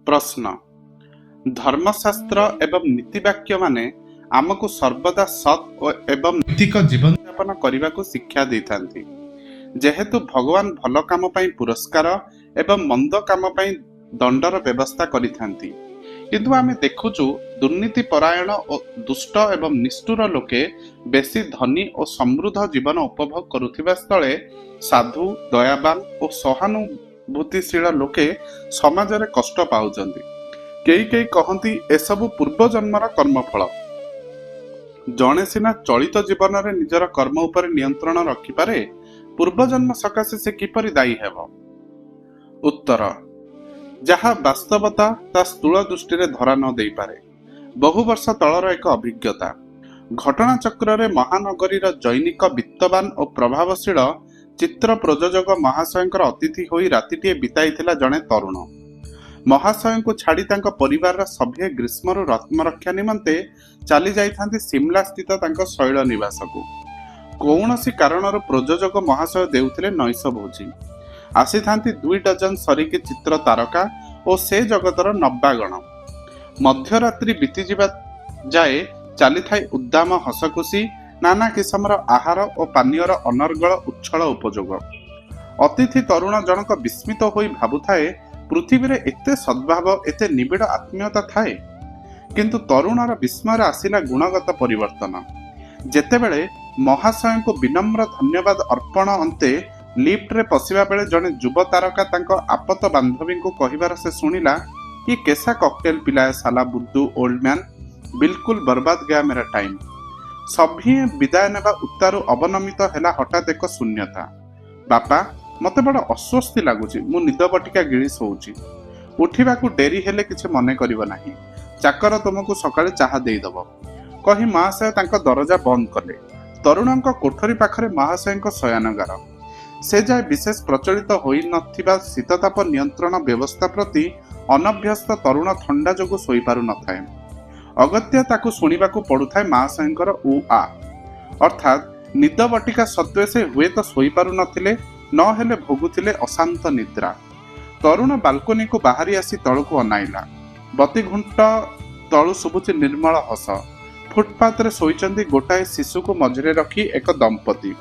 प्रश्न धर्मशास्त्र एवं नीतिवाक्य माने आमको सर्वदा सत् एवं नैतिक जीवन यापन करने को शिक्षा देथांती। जेहेतु भगवान भल काम पई पुरस्कार एवं मंद काम पई दंडर व्यवस्था करिथांती, किंतु आमे देखुचु दुर्नीति परायण और दुष्ट एवं निष्ठुर लोके बेसी धनी और समृद्ध जीवन उपभोग करुथिबा स्थले साधु दयावान और सहानुभूतिशील लोके समाज रे कष्ट पाउचंती। केई केई कहती एसबु पूर्व जन्मर कर्मफल। जणे सिना चलित जीवन रे निजर कर्म उपर नियंत्रण रखिपारे, पूर्व जन्म सकाशे से किपरि दायी हेब? उत्तर जहा वास्तवता ता स्थूल दृष्टि रे धरा न देई पारे। बहु वर्ष तलर एक अभिज्ञता। घटना चक्र रे महानगरीर जैनिक वित्तवान और प्रभावशील चित्र प्रयोजक महाशयंकर अतिथि होई रातिटिए बिताइथिला जणे तरुण। महाशय को छाड़ी तांको परिवार सभ्य ग्रीष्मरु आत्मरक्षा निमंते चली जाइथांती सिमला स्थित तांको शैल निवास को। कौनसी कारणर प्रयोजक महाशय देउथिले नैश भोजी। आसी थांती 2 डजन सरीकी चित्र तारका और से जगतर नब्बागण। मध्यरात्रि बीती जीवा जाए चली थाई उद्दाम हसखुशी, नाना किसमर आहार और पानीयर अनर्गल उच्छल उपयोग। अतिथि तरुण जनक विस्मित होई भाबुथाए पृथ्वी रे एते सद्भाव एते निबिड़ आत्मीयता थाए। किंतु तरुणर विस्मय आसिला गुणगत परिवर्तन। जेतेबेले महाशय को विनम्र धन्यवाद अर्पण अंते लिफ्ट रे पशिबा बेले जने युव तारका तांको आपत बांधवी को कहिबार से सुनिला, ये कैसा कॉकटेल पिलाए साला बुद्धू ओल्ड मैन, बिल्कुल बर्बाद गया मेरा टाइम। सभी विदाय नेबा उत्तारु अवनमित हेला हठात एक शून्यता। बापा मते बड़ अस्वस्थी लगुची, मु निद बटिका गिळी सोउची। उठिबाकू डेरी हेले किछि मने करिव नाही। चाकर तुमको सकाळे चाहा देई दबो कहि महाशय तांको दरजा बंद कले। तरुणक कोठरी पाखरे महाशयक शयनगार। से जाय विशेष प्रचलित होई नथिबा शीतताप नियंत्रण व्यवस्था प्रति अनभ्यस्त तरुण ठंडा जोगु सोई पारु नथाय। अगत्य ताकू सुनिबाकू पडुथाय महाशयकर उ आ, अर्थात निद बटिका सत्वे से हुए तो सोई पारु नथिले, न हेले भोगुथिले अशांत निद्रा। तरुण बाल्कनी को बाहरी आसी तळକୁ अनाइला। बती घुंट तळु सुबुची निर्मल हस। फुटपाथ रे सोईचंदी गोटाए शिशु को मझरे रखी एक दंपति।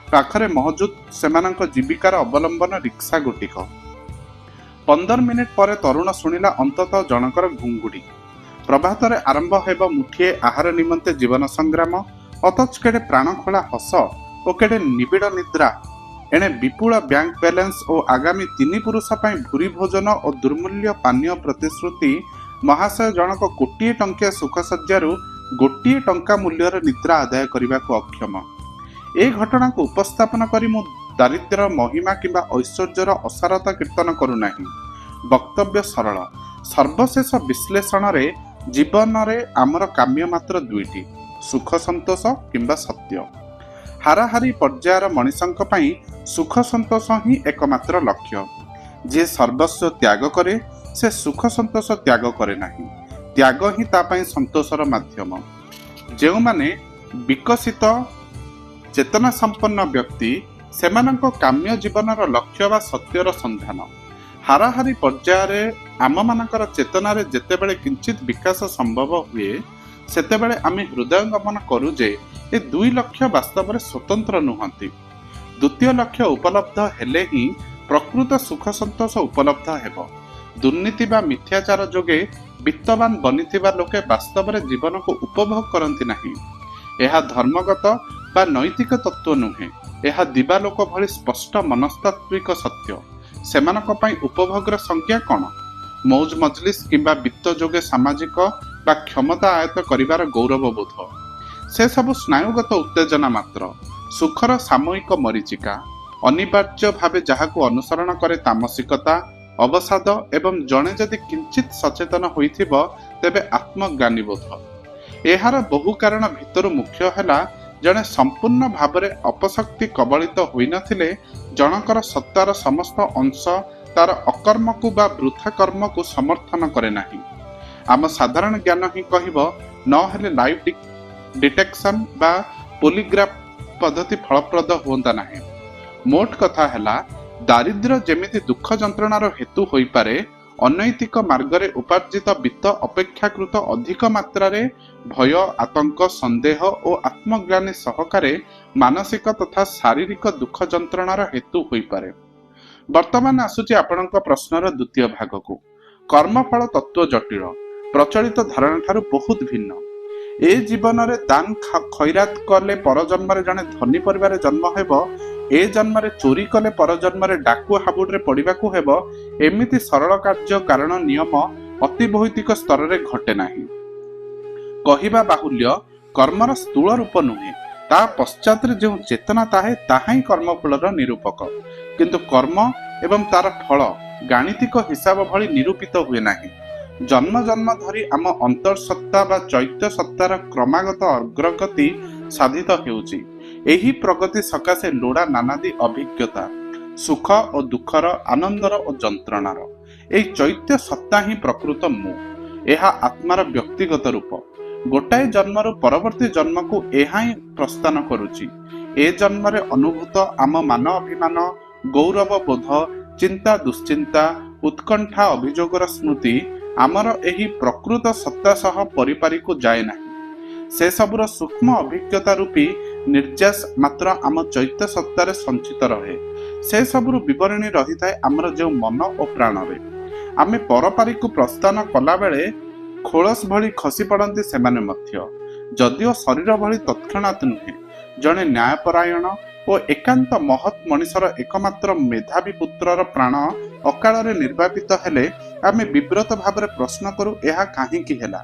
पाखरे मौजूद सेमानक जीविकार अवलंबन रिक्शा गोटिक। 15 मिनिट पर तरुण शुणिला अंततः जनकर घुंगुड़ी। प्रभात रे आरंभ हेब मुठिए आहार निमंते जीवन संग्राम, अथच केडे प्राण खोला हस और केडे निबिड़ निद्रा। एणे विपुल बैंक बैलेंस और आगामी 3 पुरुष पई भूरी भोजन और दुर्मूल्य पानीय प्रतिश्रुति। महाशय जनक कोटिए टंकिया सुखसज्जारू गोटिए टंका मूल्यर निद्रा आदाय करने को अक्षम। ए घटना को उपस्थापन करी मु दारिद्र्यर महिमा किंबा ऐश्वर्यर असारता कीर्तन करूना। वक्तव्य सरल। सर्वशेष विश्लेषण रे जीवन रे आमर काम्य मात्र 2टी, सुख संतोष किंबा सत्य। हाराहारी पर्यायर मनीषंक पई सुख संतोष ही एकमात्र लक्ष्य। जे सर्वस्व त्याग करे से सुख संतोष त्याग करे नाही। त्याग ही तापाई संतोषर माध्यम। जो माने विकसित चेतना संपन्न व्यक्ति सेमानंक काम्य जीवनर लक्ष्य वा सत्यर संधान। हाराहारी पर्याୟରେ आम मानकर चेतनारे जेतेबेले किंचित विकास संभव हुए सेतेबेले आमे हृदयंगमन करू जे ए 2 लक्ष्य वास्तव में स्वतंत्र नुहंती। द्वितीय लक्ष्य उपलब्ध हेले ही प्रकृत सुख संतोष उपलब्ध हेब। दुर्नीति बा मिथ्याचार जोगे वित्तवान बनिथिबा लोके वास्तव में जीवन को उपभोग करती नहीं। यह धर्मगत बा नैतिक तत्व नुहे, यह दिवालोक भली स्पष्ट मनस्तात्विक सत्य। सेमानक पई उपभोगर संज्ञा कौन? मौज मजलिस किंबा वित्त जोगे सामाजिक बा क्षमता आयत करिवार गौरव बोध। से सब स्नायुगत उत्तेजना मात्र, सुखर सामयिक मरीचिका। अनिवार्य भावे जहाको अनुसरण करे तामसिकता, अवसाद एवं जणे जदि किंचित सचेतन होइथिबो तेबे आत्मज्ञानी बोध। एहार बहु कारण भितर मुख्य हैला जणे संपूर्ण भावरे अपशक्ति कबलित होई नथिले जनकर सत्तार समस्त अंश तार अकर्म को बा वृथा कर्म को समर्थन करे नाही। आम साधारण ज्ञान ही कहिबो न हेले लाइव डिटेक्शन बा पोलीग्राफ पद्धति फलप्रद होता नहीं। मोट कथा हैला दारिद्र्य जेमिति दुख जंत्रणार हेतु होई पारे, ଅନୈତିକ ମାର୍ଗରେ ଉପାର୍ଜିତ ବିତ୍ତ ଅପେକ୍ଷାକୃତ ଅଧିକ ମାତ୍ରାରେ ଭୟ, ଆତଙ୍କ, ସନ୍ଦେହ ଓ ଆତ୍ମଗ୍ଲାନି ସହକାରେ ମାନସିକ ତଥା ଶାରୀରିକ ଦୁଃଖ ଯନ୍ତ୍ରଣାର ହେତୁ ହୋଇପାରେ। ବର୍ତ୍ତମାନ ଆସୁଛି ଆପଣଙ୍କ ପ୍ରଶ୍ନର ଦ୍ୱିତୀୟ ଭାଗକୁ। କର୍ମଫଳ ତତ୍ତ୍ୱ ଜଟିଳ, ପ୍ରଚଳିତ ଧାରଣା ଠାରୁ ବହୁତ ଭିନ୍ନ। ଏ ଜୀବନରେ ଦାନ ଖୈରାତ କଲେ ପରଜନ୍ମରେ ଜଣେ ଧନୀ ପରିବାରରେ ଜନ୍ମ ହେବ, ଏ ଜନ୍ମରେ ଚୋରି କଲେ ପରଜନ୍ମରେ ଡାକୁ ହାବୁଡରେ ପଡ଼ିବାକୁ ହେବ, ଏମିତି ସରଳ କାର୍ଯ୍ୟ କାରଣ ନିୟମ ଅତି ଭୌତିକ ସ୍ତରରେ ଘଟେ ନାହିଁ। କହିବା ବାହୁଲ୍ୟ, କର୍ମର ସ୍ଥୂଳ ରୂପ ନୁହେଁ, ତା ପଶ୍ଚାତରେ ଯେଉଁ ଚେତନା ଥାଏ ତାହା ହିଁ କର୍ମଫଳର ନିରୂପକ। କିନ୍ତୁ କର୍ମ ଏବଂ ତାର ଫଳ ଗାଣିତିକ ହିସାବ ଭଳି ନିରୂପିତ ହୁଏ ନାହିଁ। ଜନ୍ମ ଜନ୍ମ ଧରି ଆମ ଅନ୍ତର୍ସତ୍ତା ବା ଚୈତ୍ୟ ସତ୍ତାର କ୍ରମାଗତ ଅଗ୍ରଗତି ସାଧିତ ହେଉଛି। ଏହି ପ୍ରଗତି ସକାଶେ ଲୋଡ଼ା ନାନାଦି ଅଭିଜ୍ଞତା, ସୁଖ ଓ ଦୁଃଖର, ଆନନ୍ଦର ଓ ଯନ୍ତ୍ରଣାର। ଏହି ଚୈତ୍ୟ ସତ୍ତା ହିଁ ପ୍ରକୃତ ମୁଁ। ଏହା ଆତ୍ମାର ବ୍ୟକ୍ତିଗତ ରୂପ। ଗୋଟାଏ ଜନ୍ମରୁ ପରବର୍ତ୍ତୀ ଜନ୍ମକୁ ଏହା ହିଁ ପ୍ରସ୍ଥାନ କରୁଛି। ଏ ଜନ୍ମରେ ଅନୁଭୂତ ଆମ ମାନ ଅଭିମାନ, ଗୌରବ ବୋଧ, ଚିନ୍ତା ଦୁଶ୍ଚିନ୍ତା, ଉତ୍କଣ୍ଠା ଅଭିଯୋଗର ସ୍ମୃତି ଆମର ଏହି ପ୍ରକୃତ ସତ୍ତା ସହ ପରିପାରିକୁ ଯାଏ ନାହିଁ। ସେସବୁର ସୂକ୍ଷ୍ମ ଅଭିଜ୍ଞତା ରୂପୀ ନିର୍ଯାସ ମାତ୍ର ଆମ ଚୈତ୍ୟ ସତ୍ତାରେ ସଞ୍ଚିତ ରହେ। ସେସବୁର ବିବରଣୀ ରହିଥାଏ ଆମର ଯେଉଁ ମନ ଓ ପ୍ରାଣରେ। ଆମେ ପରପାରିକୁ ପ୍ରସ୍ଥାନ କଲାବେଳେ ଖୋଳସ ଭଳି ଖସି ପଡ଼ନ୍ତି ସେମାନେ ମଧ୍ୟ, ଯଦିଓ ଶରୀର ଭଳି ତତ୍କ୍ଷଣାତ୍ ନୁହେଁ। ଜଣେ ନ୍ୟାୟପରାୟଣ ଓ ଏକାନ୍ତ ମହତ୍ ମଣିଷର ଏକମାତ୍ର ମେଧାବୀ ପୁତ୍ରର ପ୍ରାଣ ଅକାଳରେ ନିର୍ବାପିତ ହେଲେ ଆମେ ବିବ୍ରତ ଭାବରେ ପ୍ରଶ୍ନ କରୁ, ଏହା କାହିଁକି ହେଲା?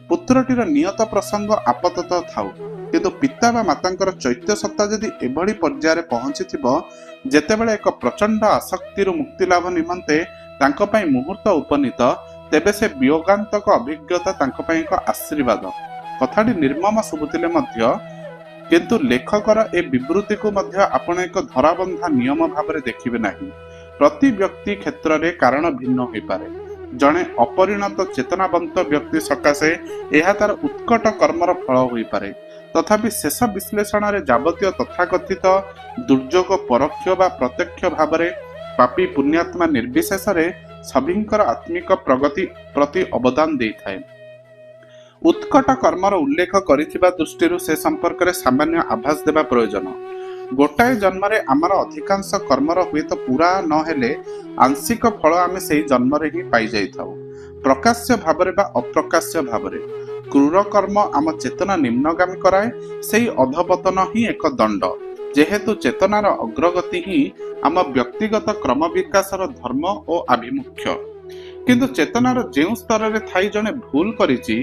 ପୁତ୍ରଟିର ନିୟତ ପ୍ରସଙ୍ଗ ଆପାତତଃ ଥାଉ, କିନ୍ତୁ ପିତା ବା ମାତାଙ୍କର ଚୈତ୍ୟ ସତ୍ତା ଯଦି ଏଭଳି ପର୍ଯ୍ୟାୟରେ ପହଞ୍ଚିଥିବ, ଯେତେବେଳେ ଏକ ପ୍ରଚଣ୍ଡ ଆସକ୍ତିରୁ ମୁକ୍ତିଲାଭ ନିମନ୍ତେ ତାଙ୍କ ପାଇଁ ମୁହୂର୍ତ୍ତ ଉପନୀତ, ତେବେ ସେ ବିୟୋଗାନ୍ତକ ଅଭିଜ୍ଞତା ତାଙ୍କ ପାଇଁ ଏକ ଆଶୀର୍ବାଦ। କଥାଟି ନିର୍ମମ ଶୁଭୁଥିଲେ ମଧ୍ୟ, କିନ୍ତୁ ଲେଖକର ଏ ବିବୃତିକୁ ମଧ୍ୟ ଆପଣ ଏକ ଧରାବନ୍ଧା ନିୟମ ଭାବରେ ଦେଖିବେ ନାହିଁ। ପ୍ରତି ବ୍ୟକ୍ତି କ୍ଷେତ୍ରରେ କାରଣ ଭିନ୍ନ ହୋଇପାରେ। ଜଣେ ଅପରିଣତ ଚେତନାବନ୍ତ ବ୍ୟକ୍ତି ସକାଶେ ଏହା ତାର ଉତ୍କଟ କର୍ମର ଫଳ ହୋଇପାରେ। ତଥାପି ଶେଷ ବିଶ୍ଳେଷଣରେ ଯାବତୀୟ ତଥାକଥିତ ଦୁର୍ଯୋଗ ପରୋକ୍ଷ ବା ପ୍ରତ୍ୟକ୍ଷ ଭାବରେ ପାପୀ ପୁଣ୍ୟାତ୍ମା ନିର୍ବିଶେଷରେ ସଭିଙ୍କର ଆତ୍ମିକ ପ୍ରଗତି ପ୍ରତି ଅବଦାନ ଦେଇଥାଏ। ଉତ୍କଟ କର୍ମର ଉଲ୍ଲେଖ କରିଥିବା ଦୃଷ୍ଟିରୁ ସେ ସମ୍ପର୍କରେ ସାମାନ୍ୟ ଆଭାସ ଦେବା ପ୍ରୟୋଜନ। ଗୋଟାଏ ଜନ୍ମରେ ଆମର ଅଧିକାଂଶ କର୍ମର ହୁଏତ ପୁରା ନହେଲେ ଆଂଶିକ ଫଳ ଆମେ ସେହି ଜନ୍ମରେ ହିଁ ପାଇଯାଇଥାଉ, ପ୍ରକାଶ୍ୟ ଭାବରେ ବା ଅପ୍ରକାଶ୍ୟ ଭାବରେ। କ୍ରୂର କର୍ମ ଆମ ଚେତନା ନିମ୍ନଗାମୀ କରାଏ, ସେହି ଅଧପତନ ହିଁ ଏକ ଦଣ୍ଡ। ଯେହେତୁ ଚେତନାର ଅଗ୍ରଗତି ହିଁ ଆମ ବ୍ୟକ୍ତିଗତ କ୍ରମ ବିକାଶର ଧର୍ମ ଓ ଆଭିମୁଖ୍ୟ। କିନ୍ତୁ ଚେତନାର ଯେଉଁ ସ୍ତରରେ ଥାଇ ଜଣେ ଭୁଲ କରିଛି,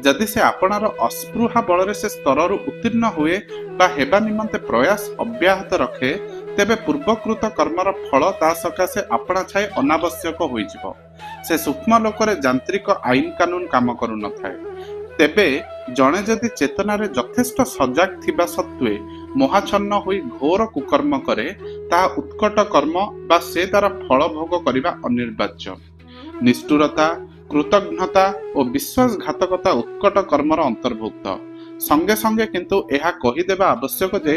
ଯଦି ସେ ଆପଣାର ଅସ୍ପୃହା ବଳରେ ସେ ସ୍ତରରୁ ଉତ୍ତୀର୍ଣ୍ଣ ହୁଏ ବା ହେବା ନିମନ୍ତେ ପ୍ରୟାସ ଅବ୍ୟାହତ ରଖେ, ତେବେ ପୂର୍ବକୃତ କର୍ମର ଫଳ ତା ସକାଶେ ଆପଣା ଛାଇ ଅନାବଶ୍ୟକ ହୋଇଯିବ। ସେ ସୂକ୍ଷ୍ମ ଲୋକରେ ଯାନ୍ତ୍ରିକ ଆଇନ କାନୁନ କାମ କରୁନଥାଏ। ତେବେ ଜଣେ ଯଦି ଚେତନାରେ ଯଥେଷ୍ଟ ସଜାଗ ଥିବା ସତ୍ତ୍ୱେ ମୋହାଚ୍ଛନ୍ନ ହୋଇ ଘୋର କୁକର୍ମ କରେ, ତାହା ଉତ୍କଟ କର୍ମ ବା ସେ ତାର ଫଳ ଭୋଗ କରିବା ଅନିବାର୍ଯ୍ୟ। ନିଷ୍ଠୁରତା, କୃତଘ୍ନତା ଓ ବିଶ୍ୱାସଘାତକତା ଉତ୍କଟ କର୍ମର ଅନ୍ତର୍ଭୁକ୍ତ। ସଙ୍ଗେ ସଙ୍ଗେ କିନ୍ତୁ ଏହା କହିଦେବା ଆବଶ୍ୟକ ଯେ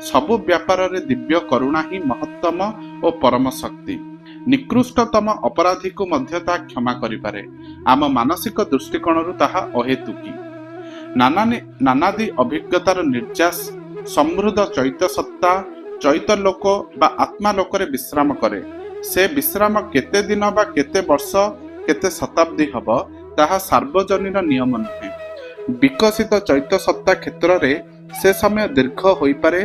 ସବୁ ବ୍ୟାପାରରେ ଦିବ୍ୟ କରୁଣା ହିଁ ମହତ୍ତମ ଓ ପରମ ଶକ୍ତି। ନିକୃଷ୍ଟତମ ଅପରାଧୀକୁ ମଧ୍ୟ ତାହା କ୍ଷମା କରିପାରେ। ଆମ ମାନସିକ ଦୃଷ୍ଟିକୋଣରୁ ତାହା ଅହେତୁକୀ। ନାନାଦି ଅଭିଜ୍ଞତାର ନିର୍ଯାସ ସମୃଦ୍ଧ ଚୈତ୍ୟ ସତ୍ତା ଚୈତ ଲୋକ ବା ଆତ୍ମା ଲୋକରେ ବିଶ୍ରାମ କରେ। ସେ ବିଶ୍ରାମ କେତେ ଦିନ ବା କେତେ ବର୍ଷ, କେତେ ଶତାବ୍ଦୀ ହେବ, ତାହା ସାର୍ବଜନୀନ ନିୟମ ନୁହେଁ। ବିକଶିତ ଚୈତ୍ୟ ସତ୍ତା କ୍ଷେତ୍ରରେ ସେ ସମୟ ଦୀର୍ଘ ହୋଇପାରେ।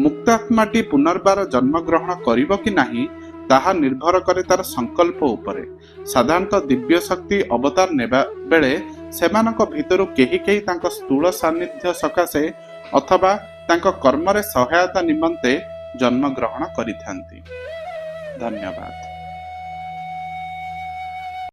ମୁକ୍ତାତ୍ମାଟି ପୁନର୍ବାର ଜନ୍ମଗ୍ରହଣ କରିବ କି ନାହିଁ, ତାହା ନିର୍ଭର କରେ ତାର ସଂକଳ୍ପ ଉପରେ। ସାଧାରଣତଃ ଦିବ୍ୟ ଶକ୍ତି ଅବତାର ନେବା ବେଳେ ସେମାନଙ୍କ ଭିତରୁ କେହି କେହି ତାଙ୍କ ସ୍ଥୂଳ ସାନ୍ନିଧ୍ୟ ସକାଶେ ଅଥବା ତାଙ୍କ କର୍ମରେ ସହାୟତା ନିମନ୍ତେ ଜନ୍ମଗ୍ରହଣ କରିଥାନ୍ତି। ଧନ୍ୟବାଦ।